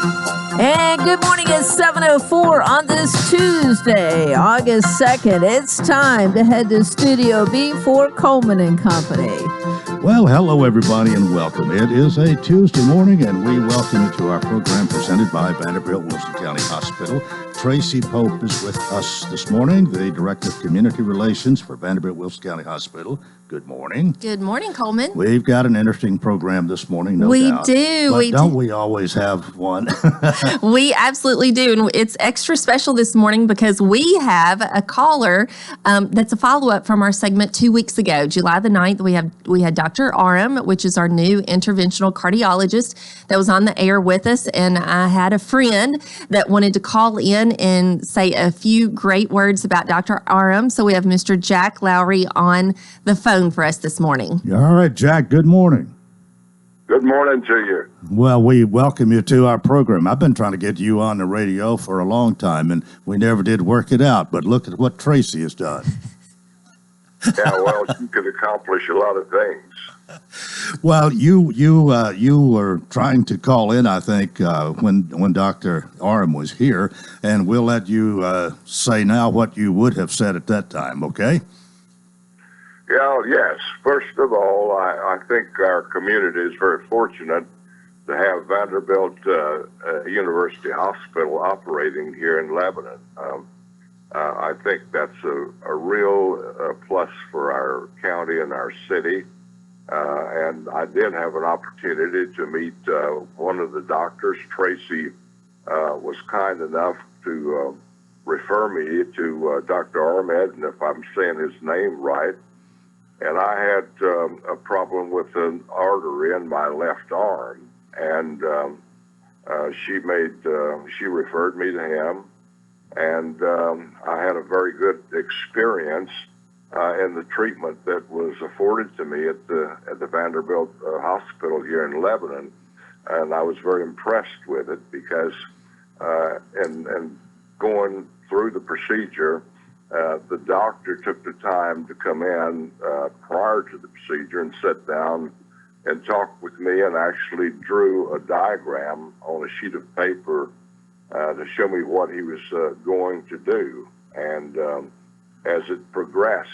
And good morning, it's 7:04 on this Tuesday, August 2nd. It's time to head to Studio B for Coleman and Company. Well, hello, everybody, and welcome. It is a Tuesday morning, and we welcome you to our program presented by Vanderbilt Wilson County Hospital. Tracy Pope is with us this morning, the Director of Community Relations for Vanderbilt Wilson County Hospital. Good morning. Good morning, Coleman. We've got an interesting program this morning, no doubt. We do. But don't we always have one? We absolutely do. And it's extra special this morning because we have a caller that's a follow-up from our segment 2 weeks ago, July the 9th. We had Dr. Aram, which is our new interventional cardiologist that was on the air with us. And I had a friend that wanted to call in and say a few great words about Dr. Aram. So we have Mr. Jack Lowry on the phone for us this morning. All right, Jack, good morning. Good morning to you. Well, we welcome you to our program. I've been trying to get you on the radio for a long time, and we never did work it out. But look at what Tracy has done. Yeah, well, you could accomplish a lot of things. Well, you were trying to call in, I think, when Dr. Aram was here, and we'll let you say now what you would have said at that time, okay? Yeah, yes. First of all, I think our community is very fortunate to have Vanderbilt University Hospital operating here in Lebanon. I think that's a real plus for our county and our city. And I did have an opportunity to meet one of the doctors. Tracy was kind enough to refer me to Dr. Ahmed, and if I'm saying his name right. And I had a problem with an artery in my left arm, and she referred me to him, and I had a very good experience in the treatment that was afforded to me at the Vanderbilt Hospital here in Lebanon, and I was very impressed with it because and going through the procedure. The doctor took the time to come in prior to the procedure and sit down and talk with me and actually drew a diagram on a sheet of paper to show me what he was going to do. And as it progressed,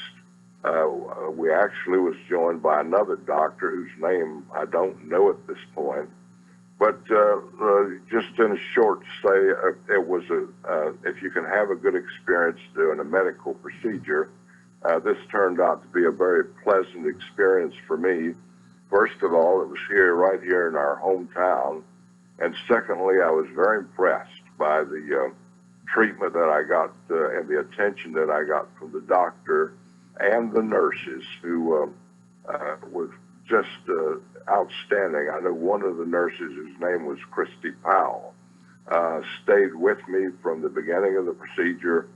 we actually was joined by another doctor whose name I don't know at this point. But just in a short say, it was if you can have a good experience doing a medical procedure, this turned out to be a very pleasant experience for me. First of all, it was right here in our hometown. And secondly, I was very impressed by the treatment that I got and the attention that I got from the doctor and the nurses who was just outstanding. I know one of the nurses, whose name was Christy Powell, stayed with me from the beginning of the procedure,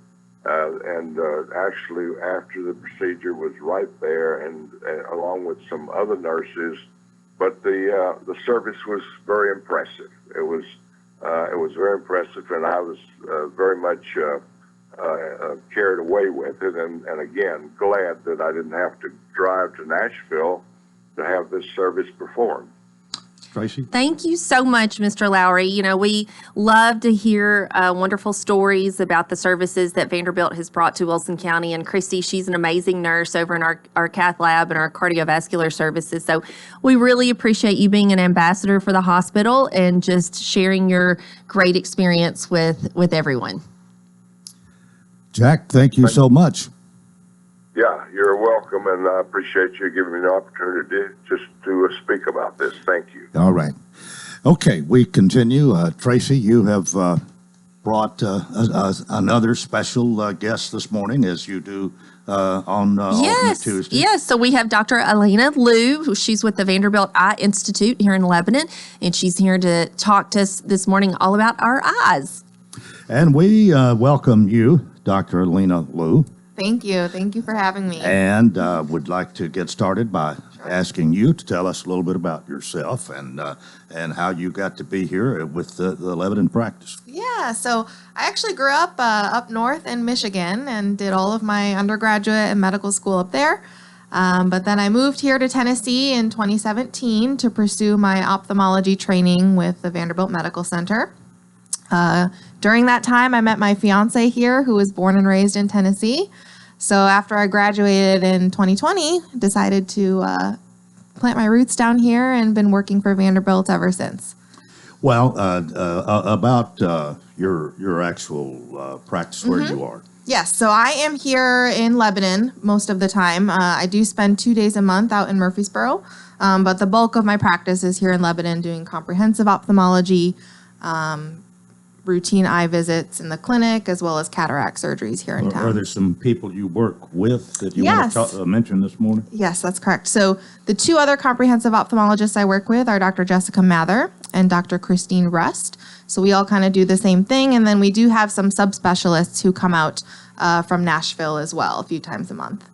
and actually after the procedure was right there, and along with some other nurses. But the service was very impressive. It was very impressive, and I was very much carried away with it, and again glad that I didn't have to drive to Nashville to have this service performed. Tracy? Thank you so much, Mr. Lowry. You know, we love to hear wonderful stories about the services that Vanderbilt has brought to Wilson County. And Christy, she's an amazing nurse over in our cath lab and our cardiovascular services. So we really appreciate you being an ambassador for the hospital and just sharing your great experience with everyone. Jack, thank you so much. Yeah, you're welcome, and I appreciate you giving me the opportunity just to speak about this. Thank you. All right. Okay, we continue. Tracy, you have brought another special guest this morning, as you do on Tuesday. Yes, so we have Dr. Elena Liu. She's with the Vanderbilt Eye Institute here in Lebanon, and she's here to talk to us this morning all about our eyes. And we welcome you, Dr. Elena Liu. Thank you. Thank you for having me. And would like to get started by asking you to tell us a little bit about yourself and how you got to be here with the Lebanon practice. Yeah, so I actually grew up north in Michigan and did all of my undergraduate and medical school up there. But then I moved here to Tennessee in 2017 to pursue my ophthalmology training with the Vanderbilt Medical Center. During that time, I met my fiance here, who was born and raised in Tennessee. So after I graduated in 2020, decided to plant my roots down here and been working for Vanderbilt ever since. Well, about your actual practice where you are. Yes, so I am here in Lebanon most of the time. I do spend 2 days a month out in Murfreesboro, but the bulk of my practice is here in Lebanon doing comprehensive ophthalmology, routine eye visits in the clinic, as well as cataract surgeries here in town. Are there some people you work with that you Yes. want to mention this morning? Yes, that's correct. So the two other comprehensive ophthalmologists I work with are Dr. Jessica Mather and Dr. Christine Rust. So we all kind of do the same thing. And then we do have some subspecialists who come out from Nashville as well a few times a month.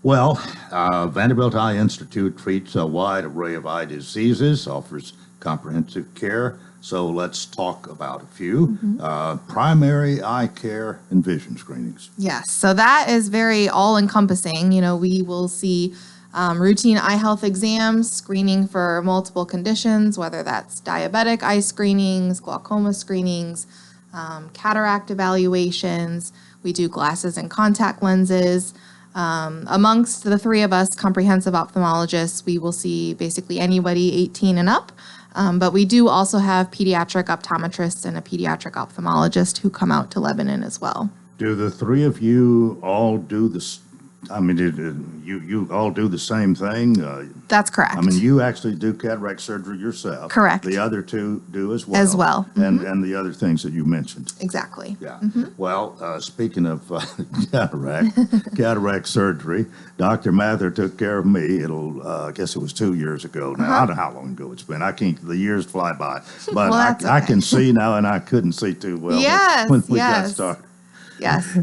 Well, Vanderbilt Eye Institute treats a wide array of eye diseases, offers comprehensive care. So let's talk about a few. Primary eye care and vision screenings. Yes, so that is very all-encompassing. You know, we will see routine eye health exams, screening for multiple conditions, whether that's diabetic eye screenings, glaucoma screenings, cataract evaluations. We do glasses and contact lenses. Amongst the three of us comprehensive ophthalmologists, we will see basically anybody 18 and up. But we do also have pediatric optometrists and a pediatric ophthalmologist who come out to Lebanon as well. Do the three of you all do this? I mean, you all do the same thing? That's correct. I mean, you actually do cataract surgery yourself. Correct. The other two do as well. As well. And the other things that you mentioned. Exactly. Yeah. Well, speaking of cataract surgery, Dr. Mather took care of me. I guess it was 2 years ago now. I don't know how long ago it's been. The years fly by. But Well, that's I okay. can see now, and I couldn't see too well Yes, when we got yes. started. Yes.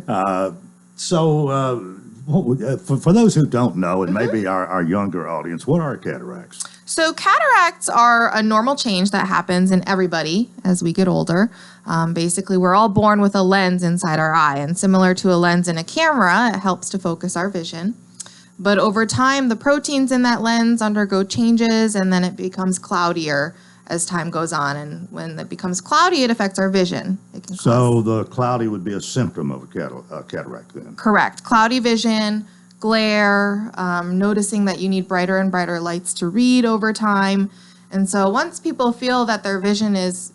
So, for those who don't know, and maybe our younger audience, what are cataracts? So cataracts are a normal change that happens in everybody as we get older. Basically, we're all born with a lens inside our eye, and similar to a lens in a camera, it helps to focus our vision. But over time, the proteins in that lens undergo changes, and then it becomes cloudier as time goes on. And when it becomes cloudy, it affects our vision. It can So the cloudy would be a symptom of a cataract then? Correct. Cloudy vision, glare, noticing that you need brighter and brighter lights to read over time. And so once people feel that their vision is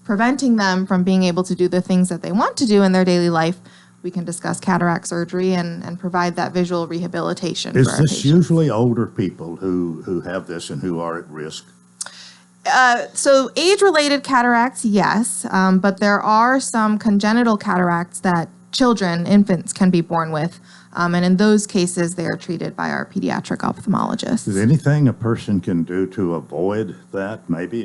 preventing them from being able to do the things that they want to do in their daily life, we can discuss cataract surgery and provide that visual rehabilitation. Is for our this patients. usually older people who have this and who are at risk? So age-related cataracts, yes, but there are some congenital cataracts that infants can be born with. And in those cases, they are treated by our pediatric ophthalmologists. Is there anything a person can do to avoid that? Maybe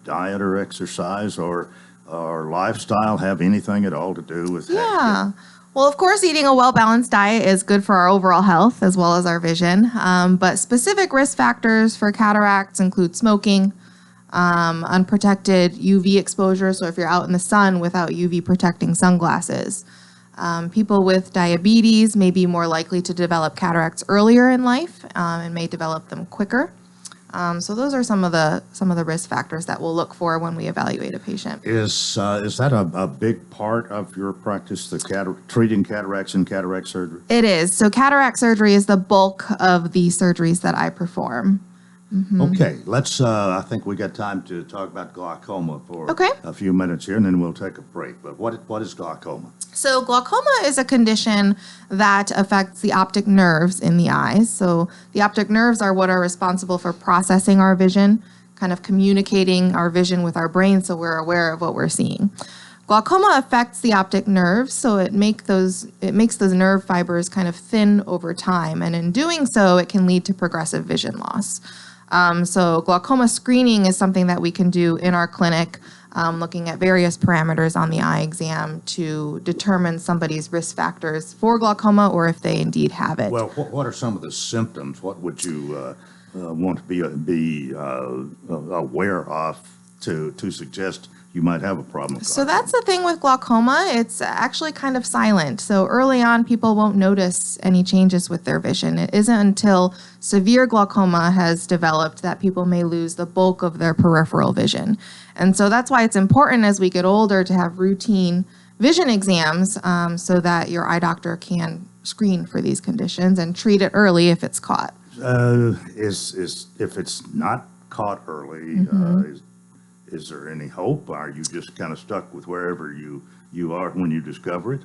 diet or exercise or lifestyle have anything at all to do with that? Yeah. Well, of course, eating a well-balanced diet is good for our overall health as well as our vision. But specific risk factors for cataracts include smoking, unprotected UV exposure. So if you're out in the sun without UV protecting sunglasses, people with diabetes may be more likely to develop cataracts earlier in life and may develop them quicker. So those are some of the risk factors that we'll look for when we evaluate a patient. Is that a big part of your practice, treating cataracts and cataract surgery? It is. So cataract surgery is the bulk of the surgeries that I perform. Okay, I think we got time to talk about glaucoma for a few minutes here, and then we'll take a break. But what is glaucoma? So glaucoma is a condition that affects the optic nerves in the eyes. So the optic nerves are what are responsible for processing our vision, kind of communicating our vision with our brain so we're aware of what we're seeing. Glaucoma affects the optic nerves, so it makes those nerve fibers kind of thin over time, and in doing so, it can lead to progressive vision loss. So glaucoma screening is something that we can do in our clinic, looking at various parameters on the eye exam to determine somebody's risk factors for glaucoma or if they indeed have it. Well, what are some of the symptoms? What would you want to be aware of to suggest you might have a problem with So glaucoma? that's the thing with glaucoma. It's actually kind of silent. So early on, people won't notice any changes with their vision. It isn't until severe glaucoma has developed that people may lose the bulk of their peripheral vision. And so that's why it's important as we get older to have routine vision exams so that your eye doctor can screen for these conditions and treat it early if it's caught. If it's not caught early, is there any hope? Are you just kind of stuck with wherever you are when you discover it?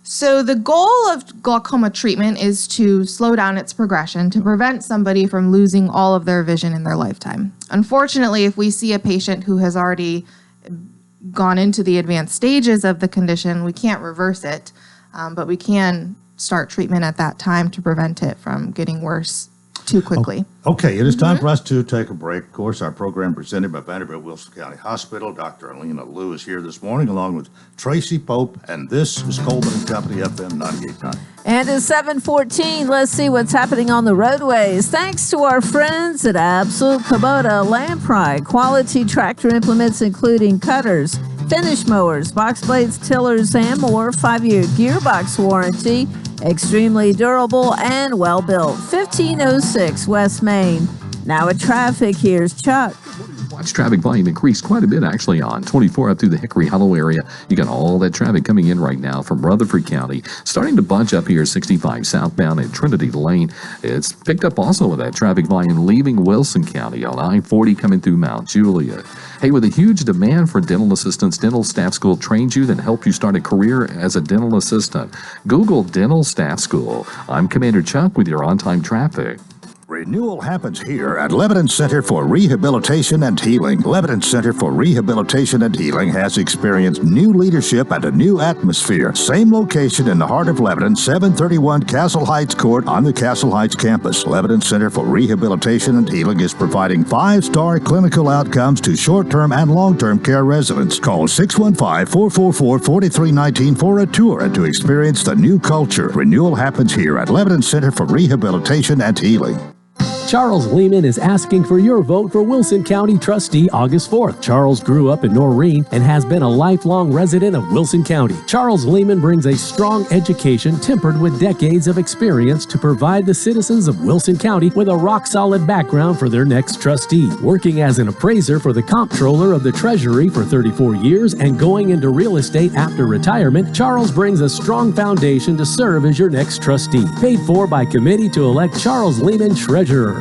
So the goal of glaucoma treatment is to slow down its progression to prevent somebody from losing all of their vision in their lifetime. Unfortunately, if we see a patient who has already gone into the advanced stages of the condition, we can't reverse it, but we can start treatment at that time to prevent it from getting worse too quickly. Okay, it is time for us to take a break. Of course, our program presented by Vanderbilt Wilson County Hospital. Dr. Alina Liu is here this morning along with Tracy Pope, and this is Coleman and Company FM 98.9. And at 7:14, let's see what's happening on the roadways. Thanks to our friends at Absolute Kubota Lamprey, quality tractor implements including cutters, finish mowers, box blades, tillers, and more. 5-year gearbox warranty. Extremely durable and well built. 1506 West Main. Now at traffic, here's Chuck. Watch traffic volume increase quite a bit actually on 24 up through the Hickory Hollow area. You got all that traffic coming in right now from Rutherford County. Starting to bunch up here 65 southbound at Trinity Lane. It's picked up also with that traffic volume leaving Wilson County on I-40 coming through Mount Juliet. Hey, with a huge demand for dental assistants, Dental Staff School trains you and help you start a career as a dental assistant. Google Dental Staff School. I'm Commander Chuck with your on-time traffic. Renewal happens here at Lebanon Center for Rehabilitation and Healing. Lebanon Center for Rehabilitation and Healing has experienced new leadership and a new atmosphere. Same location in the heart of Lebanon, 731 Castle Heights Court on the Castle Heights campus. Lebanon Center for Rehabilitation and Healing is providing 5-star clinical outcomes to short-term and long-term care residents. Call 615-444-4319 for a tour and to experience the new culture. Renewal happens here at Lebanon Center for Rehabilitation and Healing. Charles Lehman is asking for your vote for Wilson County Trustee August 4th. Charles grew up in Noreen and has been a lifelong resident of Wilson County. Charles Lehman brings a strong education tempered with decades of experience to provide the citizens of Wilson County with a rock-solid background for their next trustee. Working as an appraiser for the Comptroller of the Treasury for 34 years and going into real estate after retirement, Charles brings a strong foundation to serve as your next trustee. Paid for by committee to elect Charles Lehman Treasurer.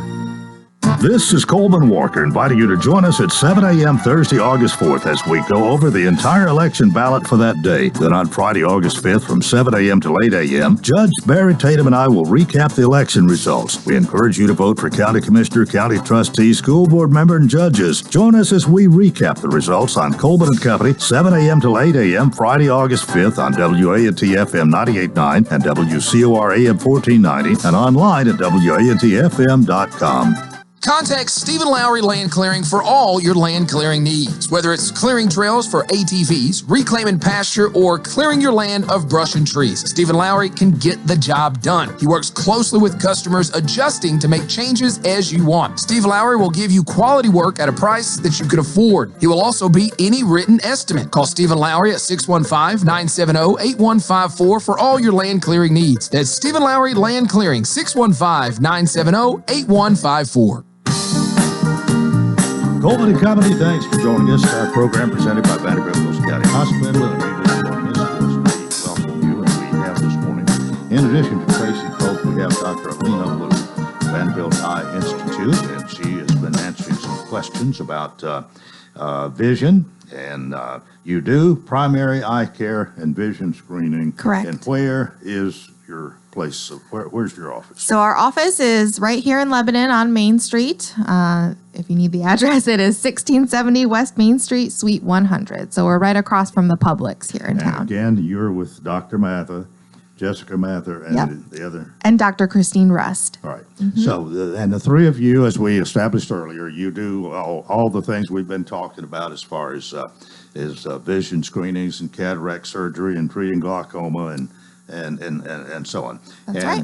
This is Coleman Walker inviting you to join us at 7 a.m. Thursday, August 4th as we go over the entire election ballot for that day. Then on Friday, August 5th from 7 a.m. to 8 a.m., Judge Barry Tatum and I will recap the election results. We encourage you to vote for County Commissioner, County Trustee, School Board Member, and judges. Join us as we recap the results on Coleman and Company, 7 a.m. till 8 a.m. Friday, August 5th on WANT FM 98.9 and WCOR AM 1490 and online at WANTFM.com. Contact Stephen Lowry Land Clearing for all your land clearing needs. Whether it's clearing trails for ATVs, reclaiming pasture, or clearing your land of brush and trees, Stephen Lowry can get the job done. He works closely with customers, adjusting to make changes as you want. Stephen Lowry will give you quality work at a price that you can afford. He will also beat any written estimate. Call Stephen Lowry at 615-970-8154 for all your land clearing needs. That's Stephen Lowry Land Clearing, 615-970-8154. Coleman and Company, thanks for joining us. Our program presented by Vanderbilt Wilson County Hospital. And we welcome you, and we have this morning, in addition to Tracy Pope, we have Dr. Alina Liu, Vanderbilt Eye Institute, and she has been answering some questions about vision. And you do primary eye care and vision screening. Correct. And where is your place? So where's your office? So our office is right here in Lebanon on Main Street. If you need the address, it is 1670 West Main Street, Suite 100. So we're right across from the Publix here in town. Again, you're with Dr. Mather, Jessica Mather, and the other. And Dr. Christine Rust. All right. So, and the three of you, as we established earlier, you do all the things we've been talking about as far as vision screenings and cataract surgery and treating glaucoma and so on. That's right.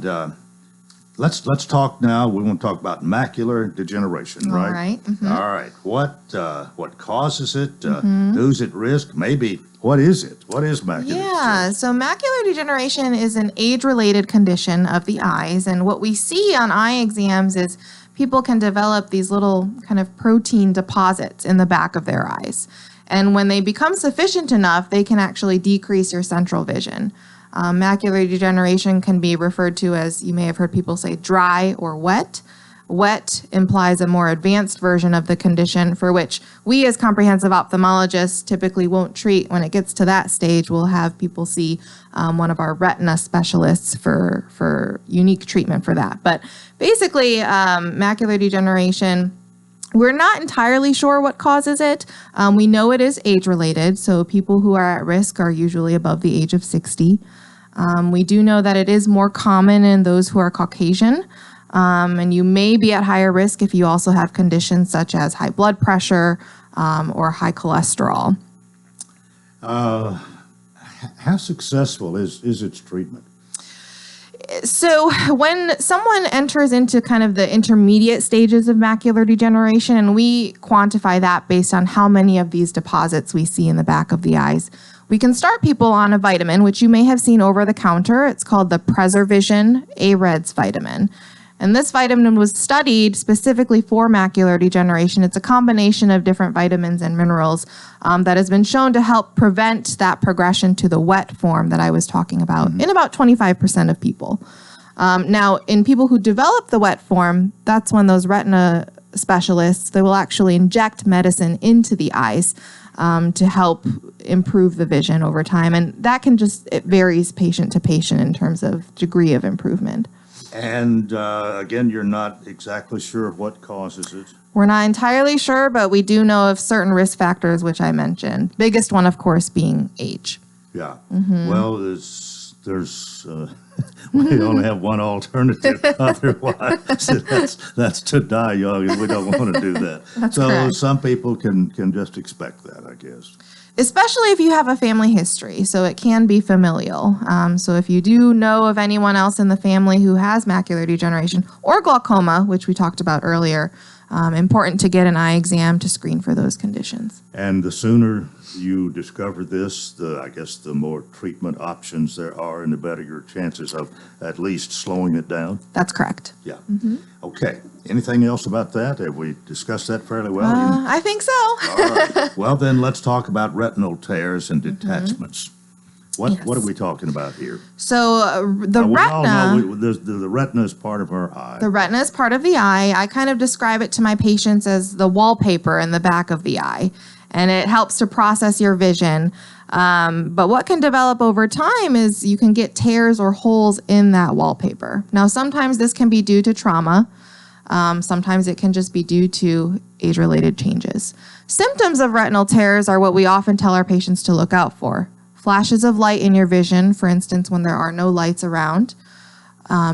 let's talk now. We want to talk about macular degeneration, right? All right. Mhm. All right. What causes it? Who's at risk? Maybe what is it? What is macular degeneration? So macular degeneration is an age-related condition of the eyes, and what we see on eye exams is people can develop these little kind of protein deposits in the back of their eyes. And when they become sufficient enough, they can actually decrease your central vision. Macular degeneration can be referred to as, you may have heard people say, dry or wet. Wet implies a more advanced version of the condition for which we as comprehensive ophthalmologists typically won't treat. When it gets to that stage, we'll have people see one of our retina specialists for unique treatment for that. But basically, macular degeneration, we're not entirely sure what causes it. We know it is age-related, so people who are at risk are usually above the age of 60. We do know that it is more common in those who are Caucasian, and you may be at higher risk if you also have conditions such as high blood pressure or high cholesterol. How successful is its treatment? So when someone enters into kind of the intermediate stages of macular degeneration, and we quantify that based on how many of these deposits we see in the back of the eyes, we can start people on a vitamin, which you may have seen over the counter. It's called the Preservision A-Reds vitamin. And this vitamin was studied specifically for macular degeneration. It's a combination of different vitamins and minerals that has been shown to help prevent that progression to the wet form that I was talking about in about 25% of people. Now, in people who develop the wet form, that's when those retina specialists, they will actually inject medicine into the eyes to help improve the vision over time. And that it varies patient to patient in terms of degree of improvement. And again, you're not exactly sure of what causes it. We're not entirely sure, but we do know of certain risk factors, which I mentioned. Biggest one, of course, being age. Yeah. Well, there's we only have one alternative. Otherwise, that's to die young, and we don't want to do that. That's so correct. Some people can just expect that, I guess. Especially if you have a family history, so it can be familial. So if you do know of anyone else in the family who has macular degeneration or glaucoma, which we talked about earlier, important to get an eye exam to screen for those conditions. And the sooner you discover this, I guess the more treatment options there are, and the better your chances of at least slowing it down. That's correct. Yeah. Okay. Anything else about that? Have we discussed that fairly well? I think so. All right. Well, then let's talk about retinal tears and detachments. What are we talking about here? So the We all retina... know the retina is part of our eye. The retina is part of the eye. I kind of describe it to my patients as the wallpaper in the back of the eye, and it helps to process your vision. But what can develop over time is you can get tears or holes in that wallpaper. Now, sometimes this can be due to trauma. Sometimes it can just be due to age-related changes. Symptoms of retinal tears are what we often tell our patients to look out for. Flashes of light in your vision, for instance, when there are no lights around.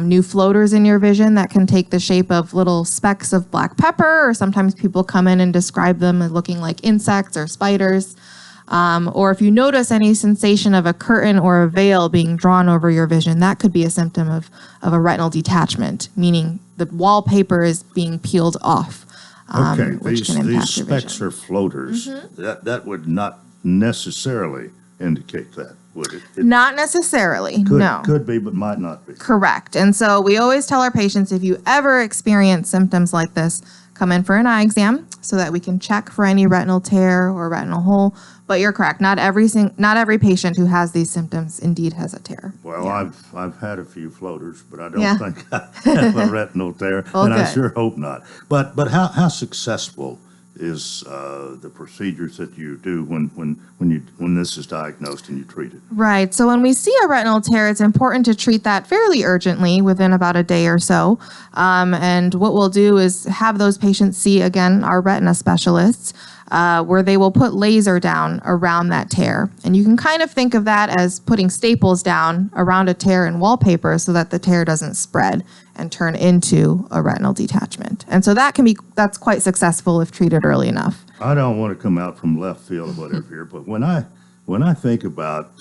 New floaters in your vision that can take the shape of little specks of black pepper, or sometimes people come in and describe them as looking like insects or spiders. Or if you notice any sensation of a curtain or a veil being drawn over your vision, that could be a symptom of a retinal detachment, meaning the wallpaper is being peeled off, Okay, which can these impact your specks vision. are floaters. That would not necessarily indicate that, would it? It Not necessarily, no. could be, but might not be. Correct. And so we always tell our patients, if you ever experience symptoms like this, come in for an eye exam so that we can check for any retinal tear or retinal hole. But you're correct. Not every patient who has these symptoms indeed has a tear. Well, Yeah. I've had a few floaters, but I don't Yeah. think I have a retinal tear, Well, and I good. sure hope not. But how successful is the procedures that you do when this is diagnosed and you treat it? Right. So when we see a retinal tear, it's important to treat that fairly urgently within about a day or so. And what we'll do is have those patients see, again, our retina specialists, where they will put laser down around that tear. And you can kind of think of that as putting staples down around a tear in wallpaper so that the tear doesn't spread and turn into a retinal detachment. And so that's quite successful if treated early enough. I don't want to come out from left field or whatever here, but when I think about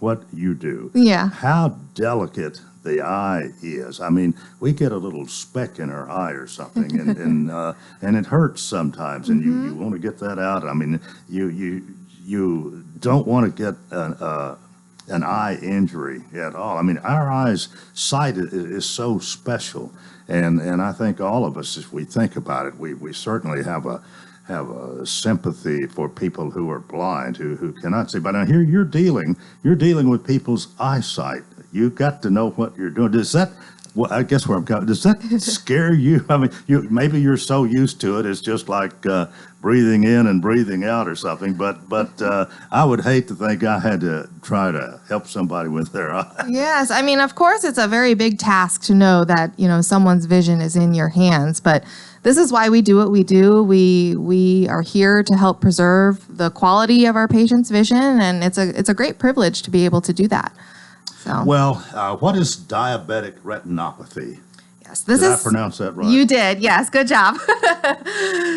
what you do, Yeah. how delicate the eye is. I mean, we get a little speck in our eye or something, and it hurts sometimes, and you want to get that out. I mean, you don't want to get an eye injury at all. I mean, our eyes' sight is so special, and I think all of us, if we think about it, we certainly have a sympathy for people who are blind, who cannot see. But now here you're dealing with people's eyesight. You've got to know what you're doing. Does that? Well, I guess where I'm coming. Does that scare you? I mean, maybe you're so used to it. It's just like breathing in and breathing out or something. But I would hate to think I had to try to help somebody with their eye. Yes, I mean, of course, it's a very big task to know that someone's vision is in your hands. But this is why we do what we do. We are here to help preserve the quality of our patients' vision, and it's a great privilege to be able to do that. So. Well, what is diabetic retinopathy? Yes, Did I pronounce that right? You did. Yes, good job.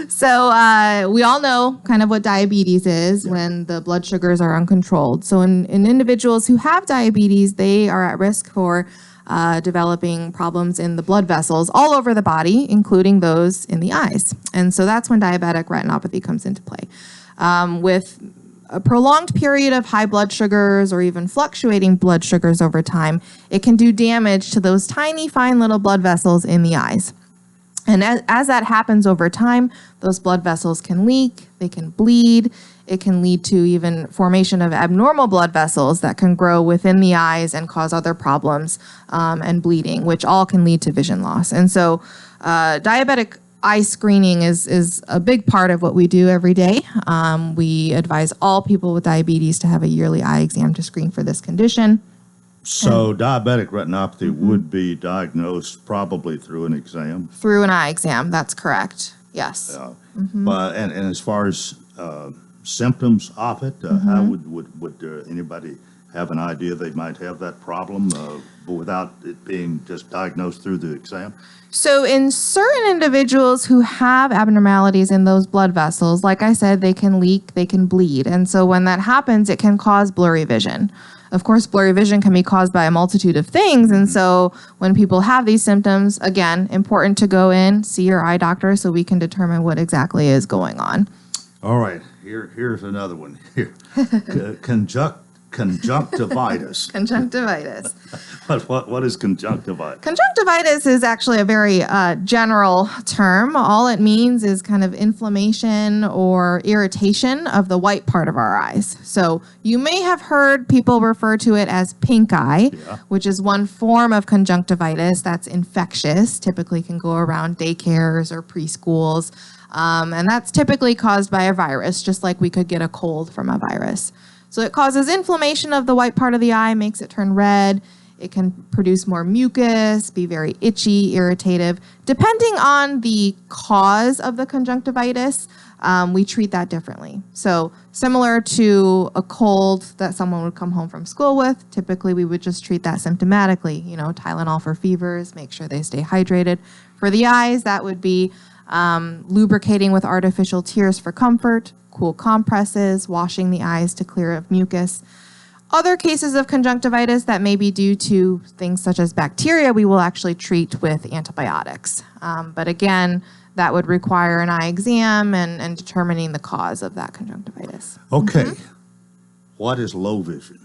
So we all know kind of what diabetes is when the blood sugars are uncontrolled. So in individuals who have diabetes, they are at risk for developing problems in the blood vessels all over the body, including those in the eyes. And so that's when diabetic retinopathy comes into play. With a prolonged period of high blood sugars or even fluctuating blood sugars over time, it can do damage to those tiny, fine little blood vessels in the eyes. And as that happens over time, those blood vessels can leak, they can bleed, it can lead to even formation of abnormal blood vessels that can grow within the eyes and cause other problems and bleeding, which all can lead to vision loss. And so diabetic eye screening is a big part of what we do every day. We advise all people with diabetes to have a yearly eye exam to screen for this condition. So diabetic retinopathy would be diagnosed probably through an exam? Through an eye exam, that's correct. Yes. But and as far as symptoms of it, how would anybody have an idea they might have that problem without it being just diagnosed through the exam? So in certain individuals who have abnormalities in those blood vessels, like I said, they can leak, they can bleed. And so when that happens, it can cause blurry vision. Of course, blurry vision can be caused by a multitude of things. And so when people have these symptoms, again, important to go in, see your eye doctor so we can determine what exactly is going on. All right, here's another one here. Conjunctivitis. Conjunctivitis. What is conjunctivitis? Conjunctivitis is actually a very general term. All it means is kind of inflammation or irritation of the white part of our eyes. So you may have heard people refer to it as pink eye, which is one form of conjunctivitis that's infectious, typically can go around daycares or preschools. And that's typically caused by a virus, just like we could get a cold from a virus. So it causes inflammation of the white part of the eye, makes it turn red. It can produce more mucus, be very itchy, irritative. Depending on the cause of the conjunctivitis, we treat that differently. So similar to a cold that someone would come home from school with, typically we would just treat that symptomatically, Tylenol for fevers, make sure they stay hydrated. For the eyes, that would be lubricating with artificial tears for comfort, cool compresses, washing the eyes to clear of mucus. Other cases of conjunctivitis that may be due to things such as bacteria, we will actually treat with antibiotics. But again, that would require an eye exam and determining the cause of that conjunctivitis. Okay. What is low vision?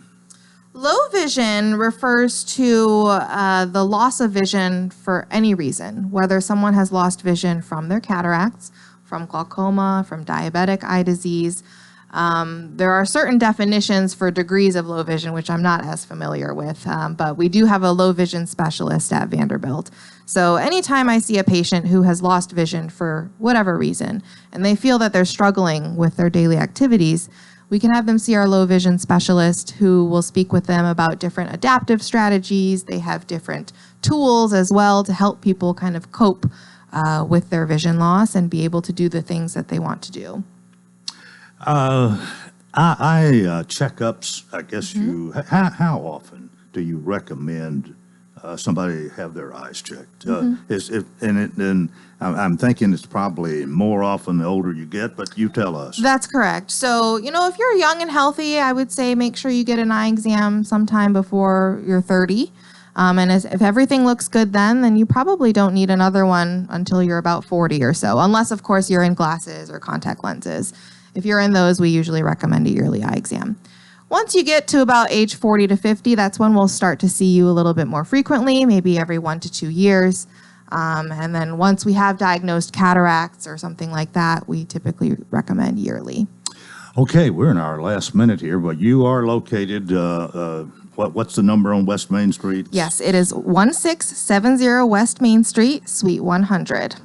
Low vision refers to the loss of vision for any reason, whether someone has lost vision from their cataracts, from glaucoma, from diabetic eye disease. There are certain definitions for degrees of low vision, which I'm not as familiar with, but we do have a low vision specialist at Vanderbilt. So anytime I see a patient who has lost vision for whatever reason, and they feel that they're struggling with their daily activities, we can have them see our low vision specialist who will speak with them about different adaptive strategies. They have different tools as well to help people kind of cope with their vision loss and be able to do the things that they want to do. Eye checkups, I guess how often do you recommend somebody have their eyes checked? I'm thinking it's probably more often the older you get, but you tell us. That's correct. So, if you're young and healthy, I would say make sure you get an eye exam sometime before you're 30. And if everything looks good then you probably don't need another one until you're about 40 or so, unless, of course, you're in glasses or contact lenses. If you're in those, we usually recommend a yearly eye exam. Once you get to about age 40 to 50, that's when we'll start to see you a little bit more frequently, maybe every 1 to 2 years. And then once we have diagnosed cataracts or something like that, we typically recommend yearly. Okay, we're in our last minute here, but you are located, what's the number on West Main Street? Yes, it is 1670 West Main Street, Suite 100.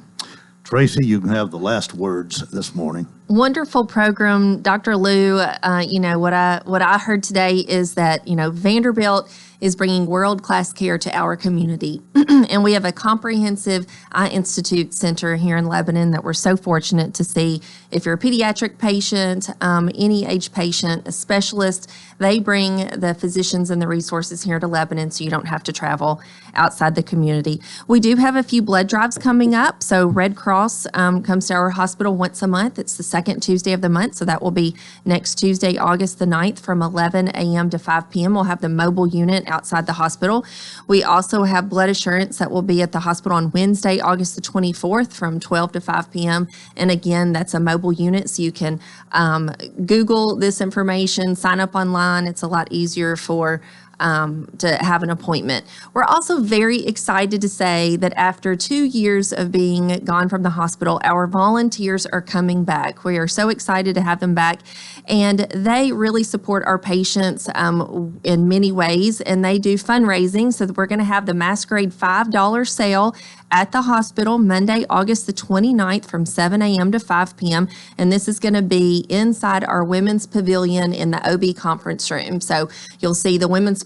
Tracy, you can have the last words this morning. Wonderful program, Dr. Lou. What I heard today is that, Vanderbilt is bringing world-class care to our community. And we have a comprehensive eye institute center here in Lebanon that we're so fortunate to see. If you're a pediatric patient, any age patient, a specialist, they bring the physicians and the resources here to Lebanon so you don't have to travel outside the community. We do have a few blood drives coming up. So Red Cross comes to our hospital once a month. It's the second Tuesday of the month. So that will be next Tuesday, August the 9th from 11 a.m. to 5 p.m. We'll have the mobile unit outside the hospital. We also have blood assurance that will be at the hospital on Wednesday, August the 24th from 12 to 5 p.m. And again, that's a mobile unit, so you can Google this information, sign up online. It's a lot easier to have an appointment. We're also very excited to say that after 2 years of being gone from the hospital, our volunteers are coming back. We are so excited to have them back, and they really support our patients in many ways, and they do fundraising. So that we're going to have the Masquerade $5 sale at the hospital Monday, August the 29th from 7 a.m. to 5 p.m. And this is going to be inside our women's pavilion in the OB conference room. So you'll see the women's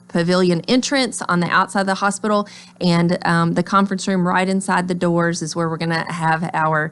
pavilion entrance on the outside of the hospital, and the conference room right inside the doors is where we're going to have our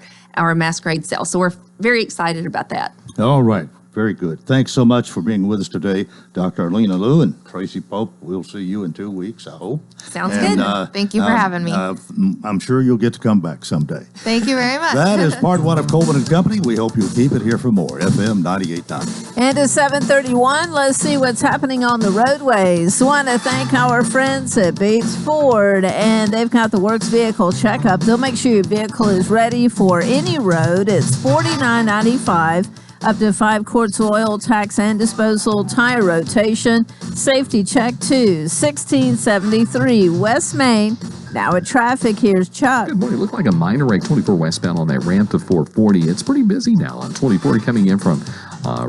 Masquerade sale. So we're very excited about that. All right. Very good. Thanks so much for being with us today, Dr. Arlena Liu and Tracy Pope. We'll see you in 2 weeks, I hope. Sounds good. Thank you for having me. I'm sure you'll get to come back someday. Thank you very much. That is part one of Coleman and Company. We hope you'll keep it here for more. FM 98.9. And at 7:31, let's see what's happening on the roadways. Want to thank our friends at Bates Ford, and they've got the Works Vehicle Checkup. They'll make sure your vehicle is ready for any road. It's $49.95. Up to 5 quarts of oil, tax and disposal, tire rotation, safety check too. 1673 West Main. Now at traffic, here's Chuck. Good morning. Looked like a minor wreck 24 westbound on that ramp to 440. It's pretty busy now on 24 coming in from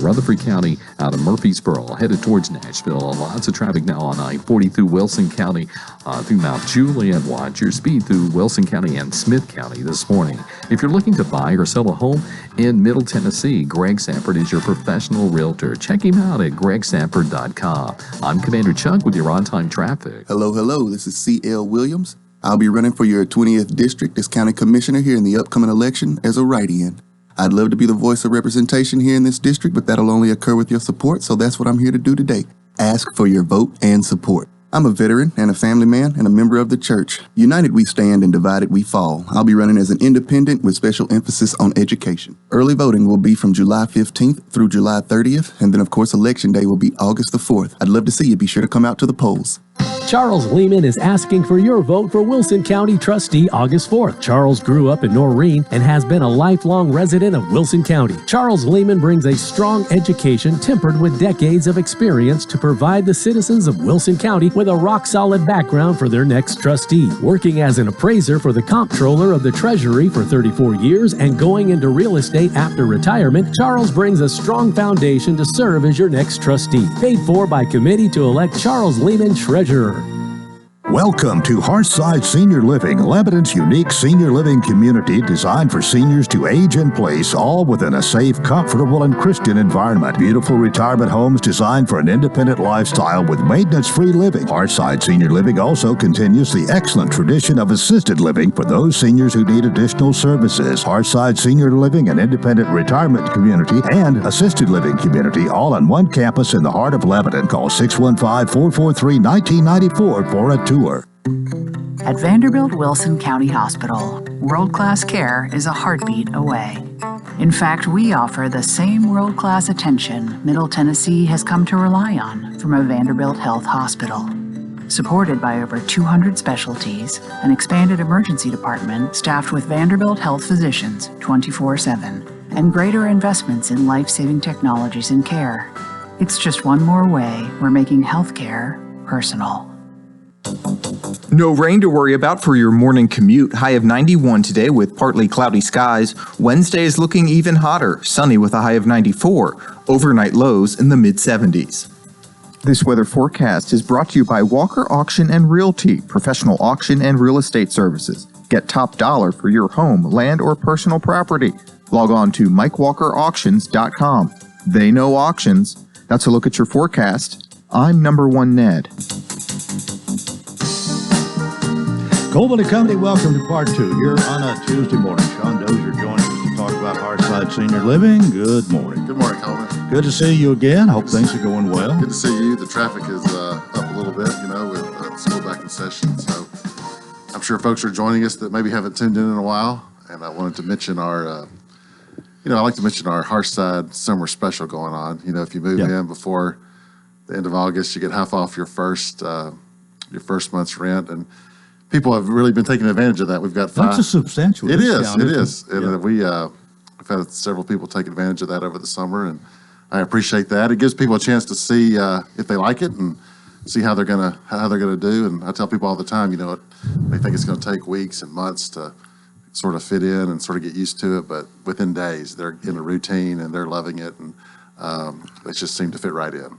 Rutherford County out of Murfreesboro, headed towards Nashville. Lots of traffic now on I-40 through Wilson County, through Mount Juliet. Watch your speed through Wilson County and Smith County this morning. If you're looking to buy or sell a home in Middle Tennessee, Greg Sampert is your professional realtor. Check him out at gregsampert.com. I'm Commander Chuck with your on-time traffic. Hello. This is C.L. Williams. I'll be running for your 20th district as county commissioner here in the upcoming election as a write-in. I'd love to be the voice of representation here in this district, but that'll only occur with your support, so that's what I'm here to do today. Ask for your vote and support. I'm a veteran and a family man and a member of the church. United we stand and divided we fall. I'll be running as an independent with special emphasis on education. Early voting will be from July 15th through July 30th, and then of course Election Day will be August the 4th. I'd love to see you. Be sure to come out to the polls. Charles Lehman is asking for your vote for Wilson County Trustee August 4th. Charles grew up in Noreen and has been a lifelong resident of Wilson County. Charles Lehman brings a strong education tempered with decades of experience to provide the citizens of Wilson County with a rock-solid background for their next trustee. Working as an appraiser for the comptroller of the Treasury for 34 years and going into real estate after retirement, Charles brings a strong foundation to serve as your next trustee. Paid for by committee to elect Charles Lehman Treasurer. Welcome to Hearthside Senior Living, Lebanon's unique senior living community designed for seniors to age in place, all within a safe, comfortable, and Christian environment. Beautiful retirement homes designed for an independent lifestyle with maintenance-free living. Hearthside Senior Living also continues the excellent tradition of assisted living for those seniors who need additional services. Hearthside Senior Living, an independent retirement community and assisted living community, all on one campus in the heart of Lebanon. Call 615-443-1994 for a tour. At Vanderbilt Wilson County Hospital, world-class care is a heartbeat away. In fact, we offer the same world-class attention Middle Tennessee has come to rely on from a Vanderbilt Health hospital. Supported by over 200 specialties, an expanded emergency department staffed with Vanderbilt Health physicians 24/7, and greater investments in life-saving technologies and care. It's just one more way we're making healthcare personal. No rain to worry about for your morning commute. High of 91 today with partly cloudy skies. Wednesday is looking even hotter, sunny with a high of 94. Overnight lows in the mid-70s. This weather forecast is brought to you by Walker Auction and Realty, professional auction and real estate services. Get top dollar for your home, land, or personal property. Log on to MikeWalkerAuctions.com. They know auctions. That's a look at your forecast. I'm number one Ned. Coleman and Company, welcome to part two. You're on a Tuesday morning. Sean Dozier joining us to talk about Hearthside Senior Living. Good morning. Good morning, Coleman. Good to see you again. Hope things are going well. Good to see you. The traffic is up a little bit, with school back in session. So I'm sure folks are joining us that maybe haven't tuned in a while. And I wanted to mention our, I like to mention our Hearthside Summer Special going on. If you move in before the end of August, you get half off your first month's rent. And people have really been taking advantage of that. We've got 5. That's a substantial discount. It is. And we've had several people take advantage of that over the summer, and I appreciate that. It gives people a chance to see if they like it and see how they're gonna do. And I tell people all the time, they think it's gonna take weeks and months to sort of fit in and sort of get used to it, but within days they're in a routine and they're loving it, and it just seemed to fit right in.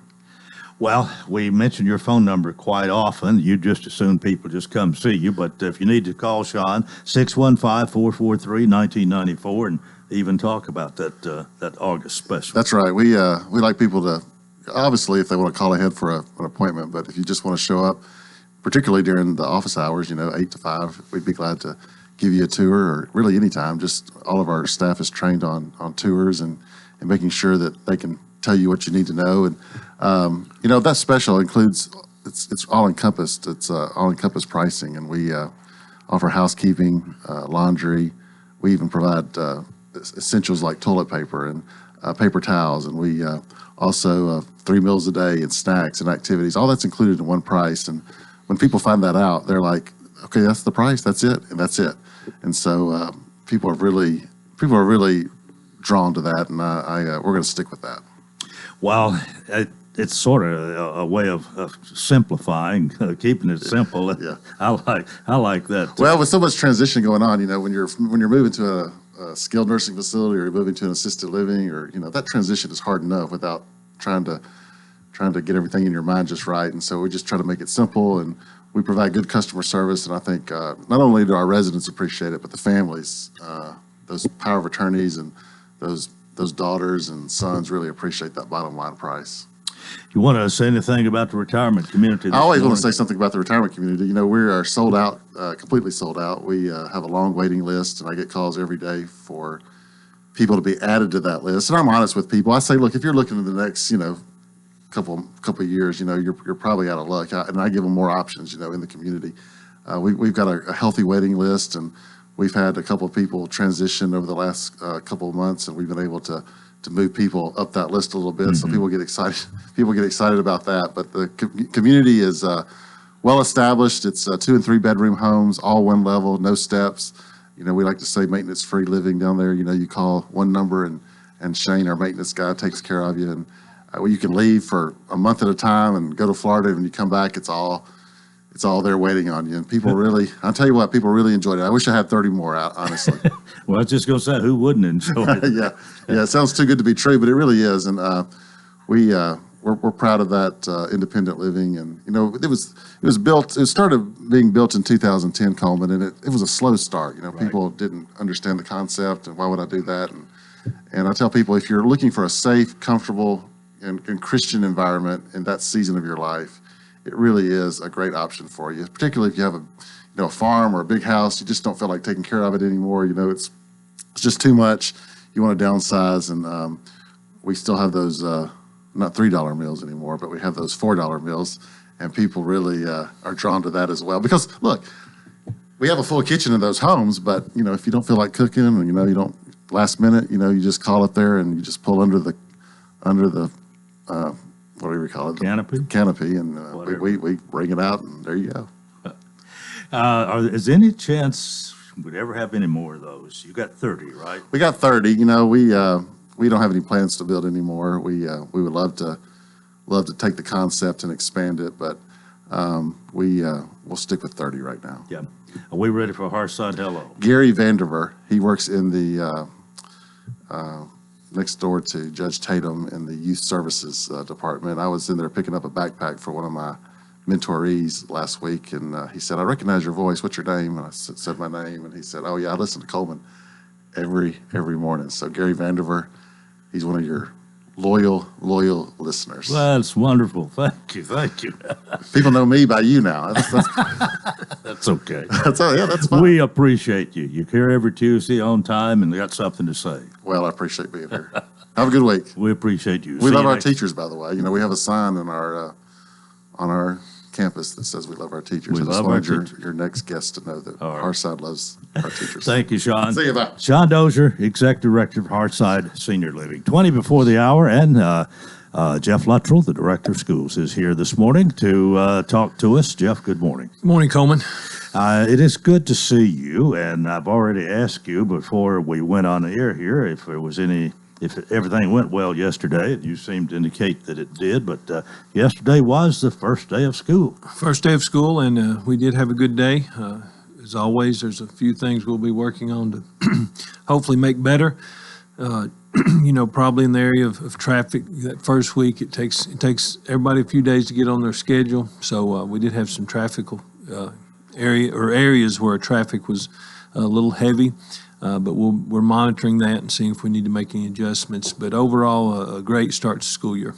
Well, we mention your phone number quite often. You just assume people just come see you, but if you need to call Sean, 615-443-1994, and even talk about that August special. That's right. We like people to, obviously, if they want to call ahead for an appointment, but if you just want to show up, particularly during the office hours, 8 to 5, we'd be glad to give you a tour, or really anytime. Just all of our staff is trained on tours and making sure that they can tell you what you need to know. And that special includes, it's all encompassed. It's all encompassed pricing, and we offer housekeeping, laundry. We even provide essentials like toilet paper and paper towels, and we also 3 meals a day and snacks and activities. All that's included in one price. And when people find that out, they're like, okay, that's the price, that's it, and that's it. And so people are really drawn to that, and we're going to stick with that. Well, it's sort of a way of simplifying, keeping it simple. Yeah. I like that. Well, with so much transition going on, when you're moving to a skilled nursing facility, or you're moving to an assisted living, or that transition is hard enough without trying to get everything in your mind just right. And so we just try to make it simple, and we provide good customer service. And I think not only do our residents appreciate it, but the families, those power of attorneys and those daughters and sons really appreciate that bottom line price. You want to say anything about the retirement community? I always want to say something about the retirement community. We are sold out, completely sold out. We have a long waiting list, and I get calls every day for people to be added to that list. And I'm honest with people. I say, look, if you're looking at the next, couple of years, you're probably out of luck. And I give them more options, in the community. We've got a healthy waiting list, and we've had a couple of people transition over the last couple of months, and we've been able to move people up that list a little bit. So people get excited. People get excited about that. But the community is well established. It's 2 and 3 bedroom homes, all one level, no steps. We like to say maintenance-free living down there. You call one number, and Shane, our maintenance guy, takes care of you. And you can leave for a month at a time and go to Florida, and when you come back, it's all there waiting on you. And people really, I'll tell you what, people really enjoyed it. I wish I had 30 more out, honestly. Well, I was just going to say, who wouldn't enjoy it? Yeah, it sounds too good to be true, but it really is. And we're proud of that independent living. And it was built. It started being built in 2010, Coleman, and it was a slow start. Right. People didn't understand the concept, and why would I do that? And I tell people, if you're looking for a safe, comfortable, and Christian environment in that season of your life, it really is a great option for you, particularly if you have a farm or a big house. You just don't feel like taking care of it anymore. It's just too much. You want to downsize, and we still have those not $3 meals anymore, but we have those $4 meals, and people really are drawn to that as well. Because look, we have a full kitchen in those homes, but if you don't feel like cooking, and you don't last minute, you just call up there and you just pull under the what do we call it? Canopy? Canopy, and we bring it out, and there you go. Is any chance we'd ever have any more of those? You got 30, right? We got 30. You know, we don't have any plans to build anymore. We would love to take the concept and expand it, but we'll stick with 30 right now. Yeah. Are we ready for Hearthside Hello? Gary Vanderver, he works in the next door to Judge Tatum in the Youth Services Department. I was in there picking up a backpack for one of my mentorees last week, and he said, "I recognize your voice. What's your name?" And I said my name, and he said, "Oh yeah, I listen to Coleman every morning." So Gary Vanderver, he's one of your loyal listeners. Well, that's wonderful. Thank you. People know me by you now. That's okay. That's fine. We appreciate you. You're here every Tuesday on time and got something to say. Well, I appreciate being here. Have a good week. We appreciate you. We love our teachers, by the way. You know, we have a sign in our on our campus that says we love our teachers. We I just love our wanted teachers. your next guest to know that All right. Hearthside loves our teachers. Thank you, Sean. See you, bye. Sean Dozier, Executive Director of Hearthside Senior Living. 20 before the hour, and Jeff Luttrell, the Director of Schools, is here this morning to talk to us. Jeff, good morning. Good morning, Coleman. It is good to see you, and I've already asked you before we went on the air here if everything went well yesterday. You seemed to indicate that it did, but yesterday was the first day of school. First day of school, and we did have a good day. As always, there's a few things we'll be working on to hopefully make better. Probably in the area of traffic. That first week, it takes everybody a few days to get on their schedule. So we did have some traffic areas where traffic was a little heavy. But we're monitoring that and seeing if we need to make any adjustments. But overall, a great start to school year.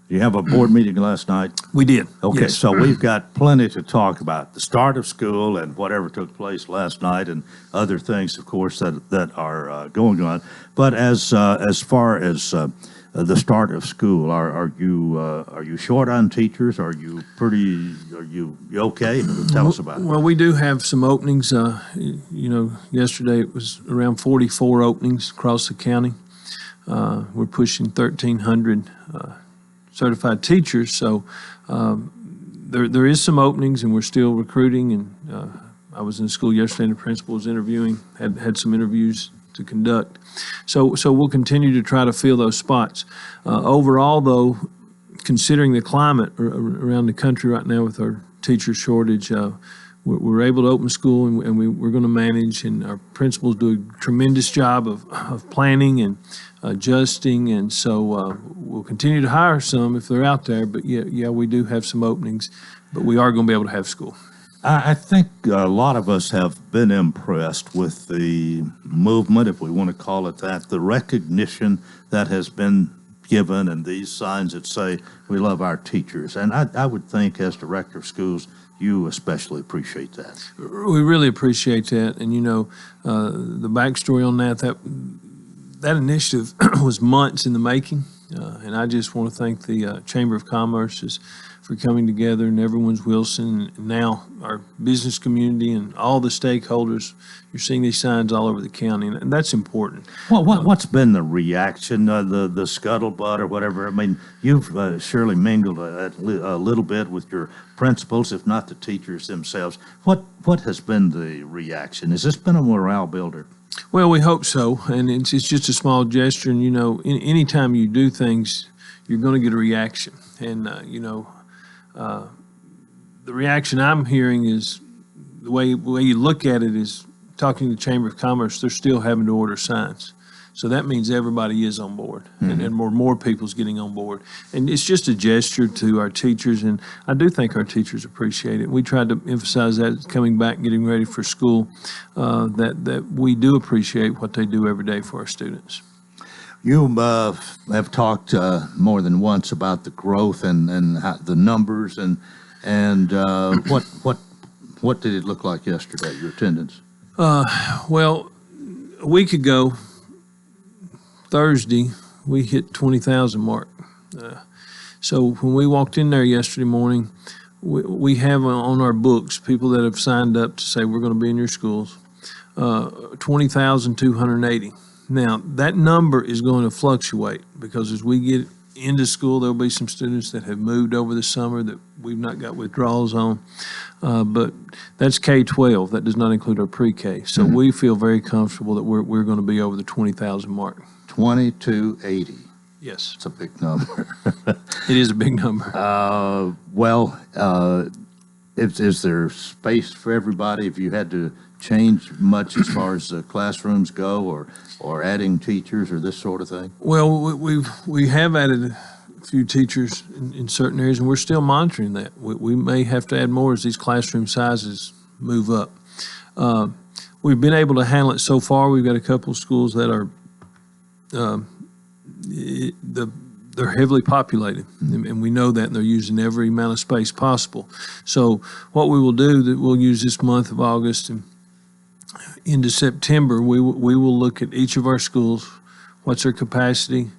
You have a board meeting last night? We did. Okay, Yes. so we've got plenty to talk about. The start of school and whatever took place last night and other things, of course, that are going on. But as far as the start of school, are you short on teachers? Are you okay? Tell us about it. Well, we do have some openings. Yesterday it was around 44 openings across the county. We're pushing 1,300 certified teachers. So there is some openings, and we're still recruiting. And I was in school yesterday, and the principal was interviewing, had some interviews to conduct. So we'll continue to try to fill those spots. Overall, though, considering the climate around the country right now with our teacher shortage, we're able to open school, and we're going to manage, and our principals do a tremendous job of planning and adjusting, and so we'll continue to hire some if they're out there, but yeah, we do have some openings, but we are going to be able to have school. I think a lot of us have been impressed with the movement, if we want to call it that, the recognition that has been given, and these signs that say we love our teachers. And I would think, as director of schools, you especially appreciate that. We really appreciate that, and the backstory on that initiative was months in the making, and I just want to thank the Chamber of Commerce for coming together, and everyone's Wilson, and now our business community and all the stakeholders. You're seeing these signs all over the county, and that's important. What's been the reaction, the scuttlebutt or whatever? I mean, you've surely mingled a little bit with your principals, if not the teachers themselves. What has been the reaction? Has this been a morale builder? Well, we hope so, and it's just a small gesture, and anytime you do things, you're going to get a reaction, and the reaction I'm hearing is the way you look at it is talking to the Chamber of Commerce, they're still having to order signs. So that means everybody is on board, and more people's getting on board. And it's just a gesture to our teachers, and I do think our teachers appreciate it. We tried to emphasize that coming back, getting ready for school, that we do appreciate what they do every day for our students. You have talked more than once about the growth and how, the numbers and what did it look like yesterday, your attendance? Well, a week ago, Thursday, we hit 20,000 mark. So when we walked in there yesterday morning, we have on our books people that have signed up to say we're going to be in your schools, 20,280. Now, that number is going to fluctuate because as we get into school. There'll be some students that have moved over the summer that we've not got withdrawals on. But that's K-12. That does not include our pre-K. So we feel very comfortable that we're going to be over the 20,000 mark. 2280. Yes. It's a big number. It is a big number. Is there space for everybody? If you had to change much as far as classrooms go, or adding teachers or this sort of thing? Well, we have added a few teachers in certain areas, and we're still monitoring that. We may have to add more as these classroom sizes move up. We've been able to handle it so far. We've got a couple of schools that are they're heavily populated, and we know that, and they're using every amount of space possible. So what we will do, that we'll use this month of August and into September, we will look at each of our schools. What's their capacity?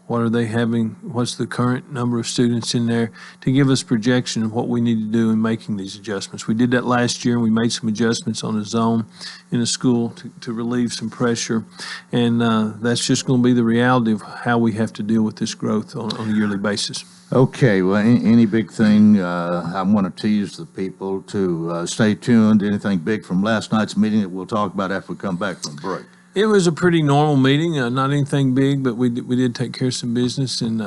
What are they having? What's the current number of students in there, to give us projection of what we need to do in making these adjustments. We did that last year, and we made some adjustments on a zone in a school to relieve some pressure. And that's just going to be the reality of how we have to deal with this growth on a yearly basis. Okay, well, any big thing, I want to tease the people to stay tuned. Anything big from last night's meeting that we'll talk about after we come back from break? It was a pretty normal meeting, not anything big, but we did take care of some business and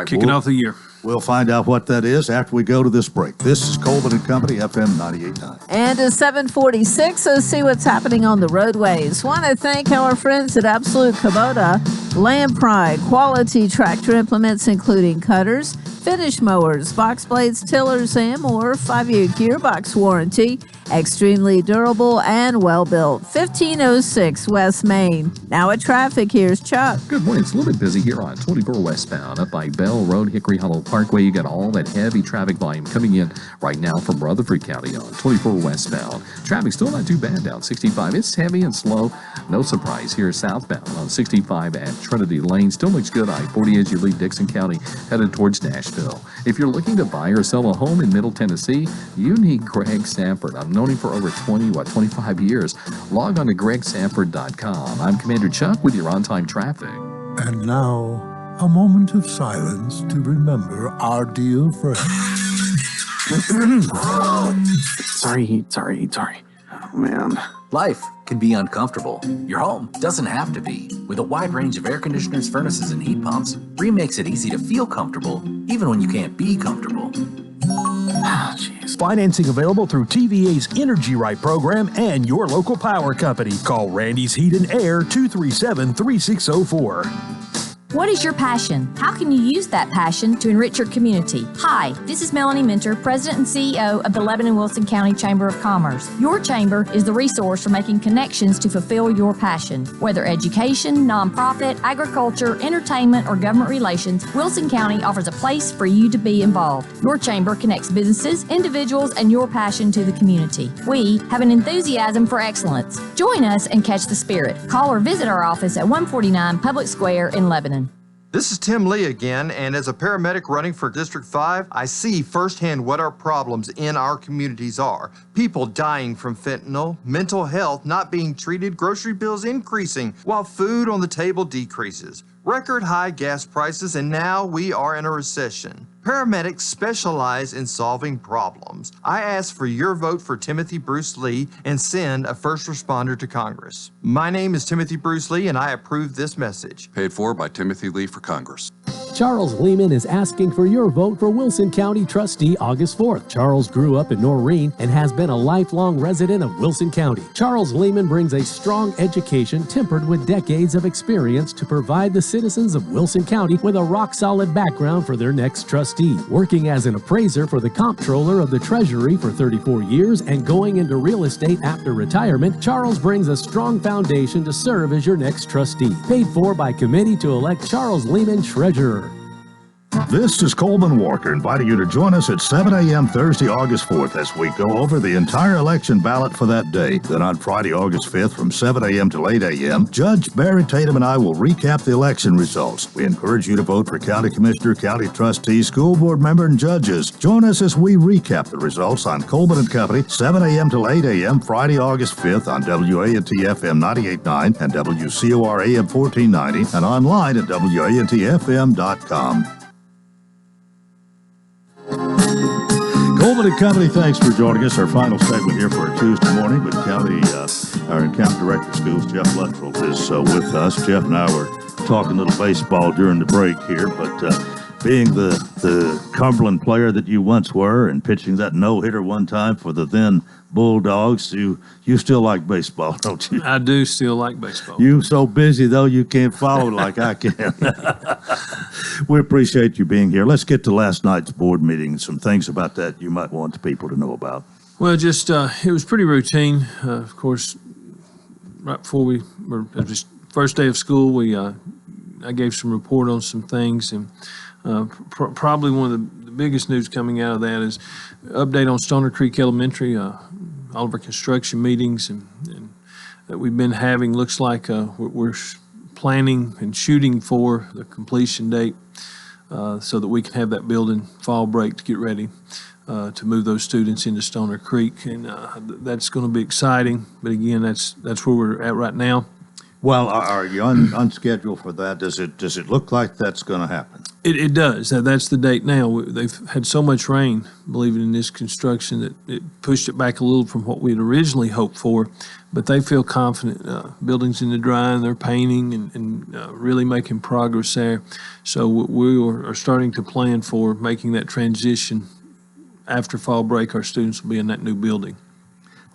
kicking off the year. We'll find out what that is after we go to this break. This is Coleman and Company, FM 98.9. And it's 7:46, so see what's happening on the roadways. Want to thank our friends at Absolute Kubota, Lamprey, quality tractor implements including cutters, finish mowers, box blades, tillers, and more. 5-year gearbox warranty. Extremely durable and well-built. 1506 West Main. Now at traffic, here's Chuck. Good morning. It's a little bit busy here on 24 westbound up by Bell Road, Hickory Hollow Parkway. You got all that heavy traffic volume coming in right now from Rutherford County on 24 westbound. Traffic still not too bad down 65. It's heavy and slow. No surprise here southbound on 65 at Trinity Lane. Still looks good. I-40 as you leave Dixon County headed towards Nashville. If you're looking to buy or sell a home in Middle Tennessee, you need Greg Sanford. I've known him for over 25 years. Log on to gregsanford.com. I'm Commander Chuck with your on-time traffic. And now, a moment of silence to remember our dear friend. Sorry. Oh, man. Life can be uncomfortable. Your home doesn't have to be. With a wide range of air conditioners, furnaces, and heat pumps, Rheem makes it easy to feel comfortable, even when you can't be comfortable. Financing available through TVA's Energy Right program and your local power company. Call Randy's Heat and Air 237-3604. What is your passion? How can you use that passion to enrich your community? Hi, this is Melanie Minter, President and CEO of the Lebanon-Wilson County Chamber of Commerce. Your chamber is the resource for making connections to fulfill your passion. Whether education, nonprofit, agriculture, entertainment, or government relations, Wilson County offers a place for you to be involved. Your chamber connects businesses, individuals, and your passion to the community. We have an enthusiasm for excellence. Join us and catch the spirit. Call or visit our office at 149 Public Square in Lebanon. This is Tim Lee again, and as a paramedic running for District 5, I see firsthand what our problems in our communities are. People dying from fentanyl, mental health not being treated, grocery bills increasing, while food on the table decreases. Record high gas prices, and now we are in a recession. Paramedics specialize in solving problems. I ask for your vote for Timothy Bruce Lee and send a first responder to Congress. My name is Timothy Bruce Lee, and I approve this message. Paid for by Timothy Lee for Congress. Charles Lehman is asking for your vote for Wilson County Trustee August 4th. Charles grew up in Noreen and has been a lifelong resident of Wilson County. Charles Lehman brings a strong education tempered with decades of experience to provide the citizens of Wilson County with a rock-solid background for their next trustee. Working as an appraiser for the comptroller of the Treasury for 34 years and going into real estate after retirement, Charles brings a strong foundation to serve as your next trustee. Paid for by committee to elect Charles Lehman Treasurer. This is Coleman Walker inviting you to join us at 7 a.m. Thursday, August 4th as we go over the entire election ballot for that day. Then on Friday, August 5th from 7 a.m. till 8 a.m., Judge Barry Tatum and I will recap the election results. We encourage you to vote for county commissioner, county trustee, school board member, and judges. Join us as we recap the results on Coleman and Company, 7 a.m. till 8 a.m. Friday, August 5th on WANT FM 98.9 and WCOR AM 1490 and online at WANTFM.com. Coleman and Company, thanks for joining us. Our final segment here for a Tuesday morning with our County Director of Schools, Jeff Luttrell, is with us. Jeff and I were talking a little baseball during the break here, but being the Cumberland player that you once were and pitching that no-hitter one time for the then Bulldogs, you still like baseball, don't you? I do still like baseball. You're so busy, though, you can't follow it like I can. We appreciate you being here. Let's get to last night's board meeting and some things about that you might want the people to know about. Well, just it was pretty routine. Of course, right before first day of school, I gave some report on some things, and probably one of the biggest news coming out of that is update on Stoner Creek Elementary. All of our construction meetings and that we've been having looks like we're planning and shooting for the completion date so that we can have that building fall break to get ready to move those students into Stoner Creek, and that's going to be exciting. But again, that's where we're at right now. Well, are you on schedule for that? Does it look like that's going to happen? It does. That's the date now. They've had so much rain, believe it, in this construction that it pushed it back a little from what we had originally hoped for. But they feel confident. Buildings in the dry, and they're painting and really making progress there. So we are starting to plan for making that transition after fall break. Our students will be in that new building.